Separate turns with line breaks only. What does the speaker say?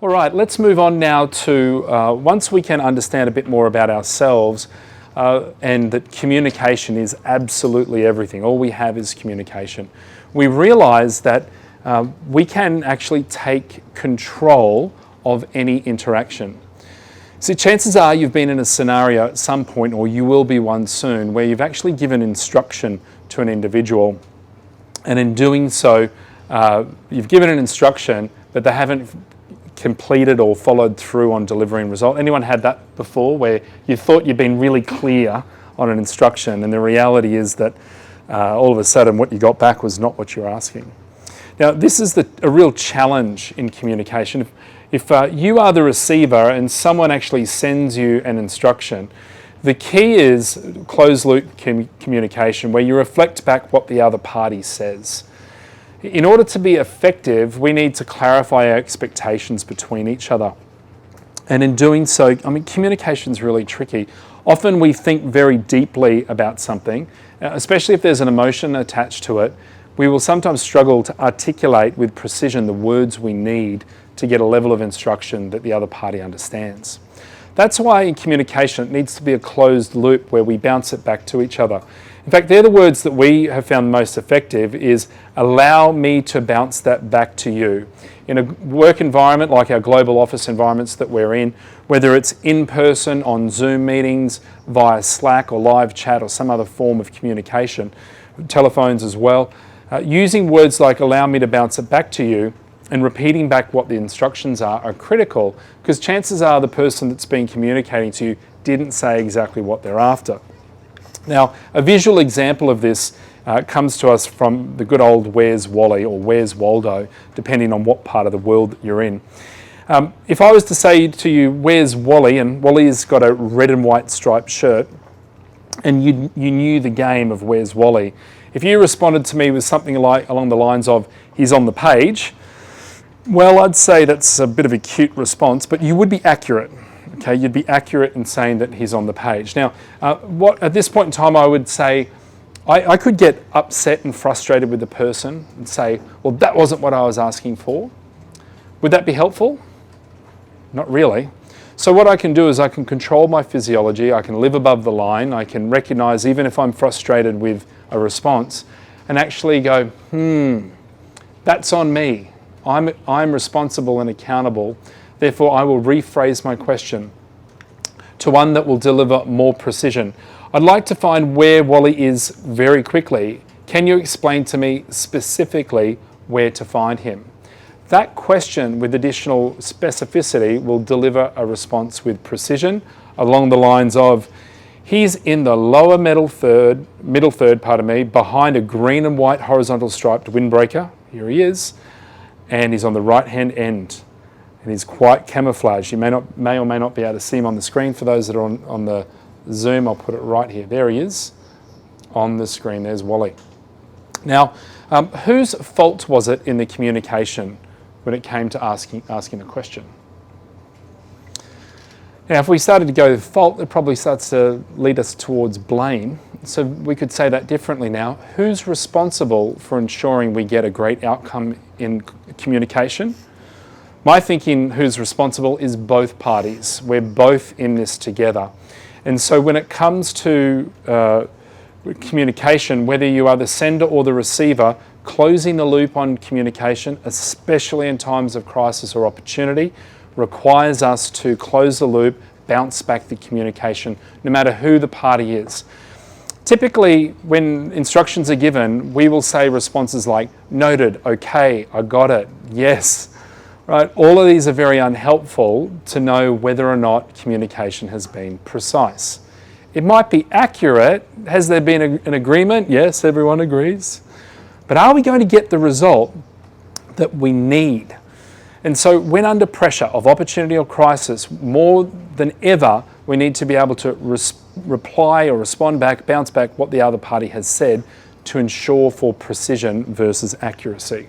All right, let's move on now to once we can understand a bit more about ourselves and that communication is absolutely everything. All we have is communication. We realise that we can actually take control of any interaction. See, chances are you've been in a scenario at some point, or you will be one soon, where you've actually given instruction to an individual, and in doing so, you've given an instruction, but they haven't completed or followed through on delivering result. Anyone had that before, where you thought you'd been really clear on an instruction, and the reality is that all of a sudden what you got back was not what you're asking? Now, this is a real challenge in communication. If you are the receiver and someone actually sends you an instruction, the key is closed loop communication, where you reflect back what the other party says. In order to be effective, we need to clarify our expectations between each other. And in doing so, communication is really tricky. Often we think very deeply about something, especially if there's an emotion attached to it. We will sometimes struggle to articulate with precision the words we need to get a level of instruction that the other party understands. That's why in communication it needs to be a closed loop where we bounce it back to each other. In fact, they're the words that we have found most effective is allow me to bounce that back to you. In a work environment like our global office environments that we're in, whether it's in person, on Zoom meetings, via Slack or live chat or some other form of communication, telephones as well, using words like allow me to bounce it back to you and repeating back what the instructions are critical, because chances are the person that's been communicating to you didn't say exactly what they're after. Now, a visual example of this comes to us from the good old Where's Wally or Where's Waldo, depending on what part of the world that you're in. If I was to say to you, where's Wally, and Wally's got a red and white striped shirt, and you knew the game of Where's Wally, if you responded to me with something like along the lines of, he's on the page, well, I'd say that's a bit of a cute response, but you would be accurate. Okay, you'd be accurate in saying that he's on the page. Now, at this point in time, I would say, I could get upset and frustrated with the person and say, well, that wasn't what I was asking for. Would that be helpful? Not really. So what I can do is I can control my physiology, I can live above the line, I can recognize even if I'm frustrated with a response and actually go, that's on me. I'm responsible and accountable. Therefore, I will rephrase my question to one that will deliver more precision. I'd like to find where Wally is very quickly. Can you explain to me specifically where to find him? That question with additional specificity will deliver a response with precision along the lines of, he's in the lower middle third, behind a green and white horizontal striped windbreaker. Here he is. And he's on the right-hand end. And he's quite camouflaged. You may or may not be able to see him on the screen. For those that are on the Zoom, I'll put it right here. There he is on the screen. There's Wally. Now, whose fault was it in the communication when it came to asking a question? Now, if we started to go with fault, it probably starts to lead us towards blame. So we could say that differently now. Who's responsible for ensuring we get a great outcome in communication? My thinking, who's responsible, is both parties. We're both in this together. And so when it comes to communication, whether you are the sender or the receiver, closing the loop on communication, especially in times of crisis or opportunity, requires us to close the loop, bounce back the communication, no matter who the party is. Typically, when instructions are given, we will say responses like, noted, okay, I got it, yes. Right? All of these are very unhelpful to know whether or not communication has been precise. It might be accurate. Has there been an agreement? Yes, everyone agrees. But are we going to get the result that we need? And so when under pressure of opportunity or crisis, more than ever, we need to be able to reply or respond back, bounce back what the other party has said to ensure for precision versus accuracy.